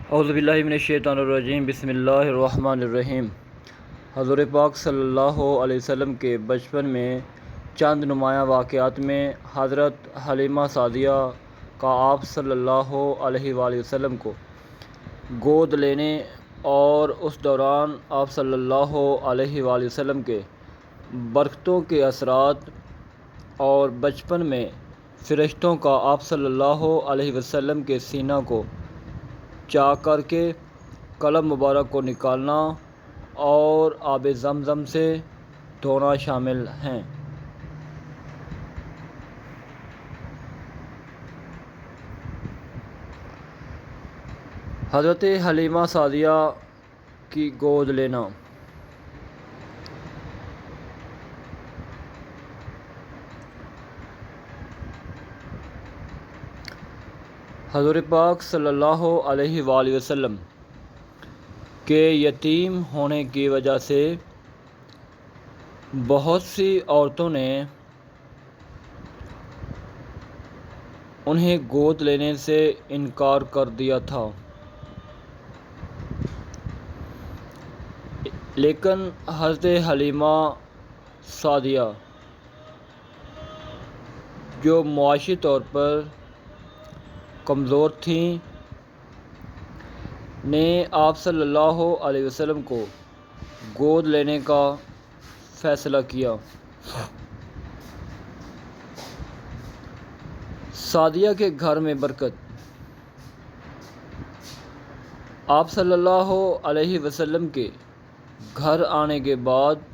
اعوذ باللہ من الشیطان الرجیم، بسم اللہ الرحمن الرحیم۔ حضور پاک صلی اللہ علیہ وسلم کے بچپن میں چند نمایاں واقعات میں حضرت حلیمہ سعدیہ کا آپ صلی اللہ علیہ وآلہ وسلم کو گود لینے اور اس دوران آپ صلی اللہ علیہ وآلہ وسلم کے برکتوں کے اثرات، اور بچپن میں فرشتوں کا آپ صلی اللہ علیہ وسلم کے سینہ کو چاک کر کے قلب مبارک کو نکالنا اور آب زمزم سے دھونا شامل ہیں۔ حضرت حلیمہ سعدیہ کی گود لینا۔ حضور پاک صلی اللہ علیہ وآلہ وسلم کے یتیم ہونے کی وجہ سے بہت سی عورتوں نے انہیں گود لینے سے انکار کر دیا تھا، لیکن حضرت حلیمہ سعدیہ، جو معاشی طور پر کمزور تھیں، نے آپ صلی اللہ علیہ وسلم کو گود لینے کا فیصلہ کیا۔ سعدیہ کے گھر میں برکت۔ آپ صلی اللہ علیہ وسلم کے گھر آنے کے بعد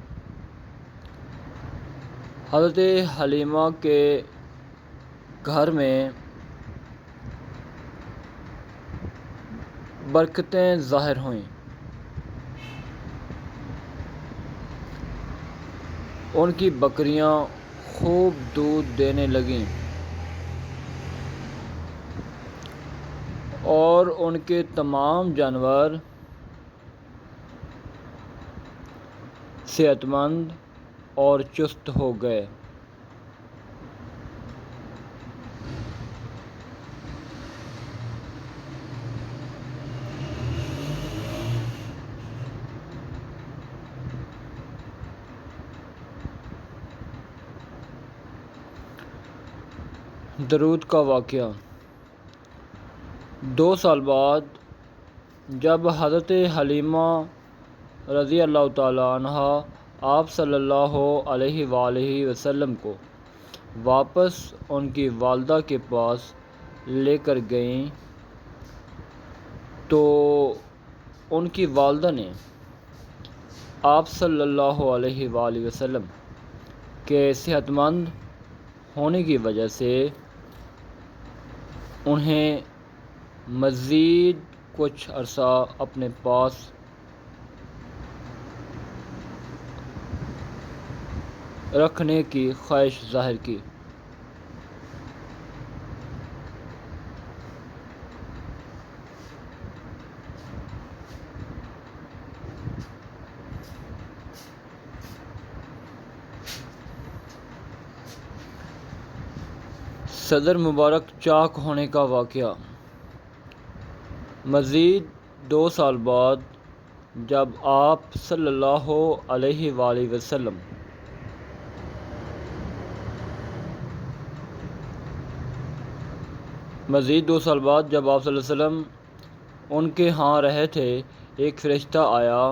حضرت حلیمہ کے گھر میں برکتیں ظاہر ہوئیں۔ ان کی بکریاں خوب دودھ دینے لگیں اور ان کے تمام جانور صحت مند اور چست ہو گئے۔ درود کا واقعہ۔ 2 سال بعد جب حضرت حلیمہ رضی اللہ تعالیٰ عنہا آپ صلی اللہ علیہ وآلہ وسلم کو واپس ان کی والدہ کے پاس لے کر گئیں تو ان کی والدہ نے آپ صلی اللہ علیہ وآلہ وسلم کے صحت مند ہونے کی وجہ سے انہیں مزید کچھ عرصہ اپنے پاس رکھنے کی خواہش ظاہر کی۔ صدر مبارک چاک ہونے کا واقعہ۔ مزید 2 سال بعد جب آپ صلی اللہ علیہ وآلہ وسلم ان کے ہاں رہے تھے، ایک فرشتہ آیا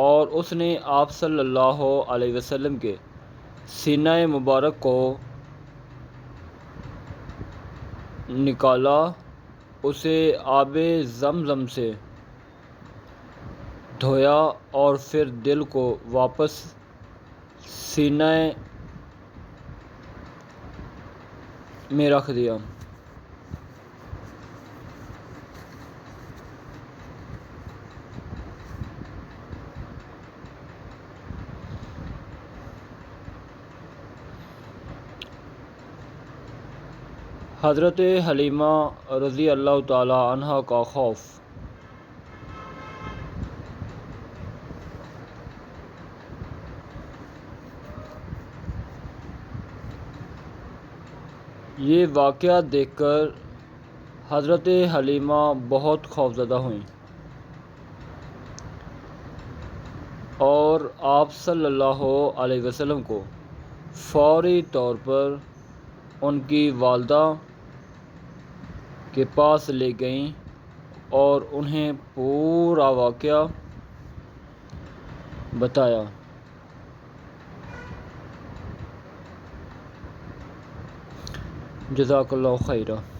اور اس نے آپ صلی اللہ علیہ وسلم کے سینہ مبارک کو نکالا، اسے آب زمزم سے دھویا اور پھر دل کو واپس سینہ میں رکھ دیا۔ حضرت حلیمہ رضی اللہ تعالیٰ عنہا کا خوف۔ یہ واقعہ دیکھ کر حضرت حلیمہ بہت خوفزدہ ہوئیں اور آپ صلی اللہ علیہ وسلم کو فوری طور پر ان کی والدہ کے پاس لے گئیں اور انہیں پورا واقعہ بتایا۔ جزاک اللہ خیرہ۔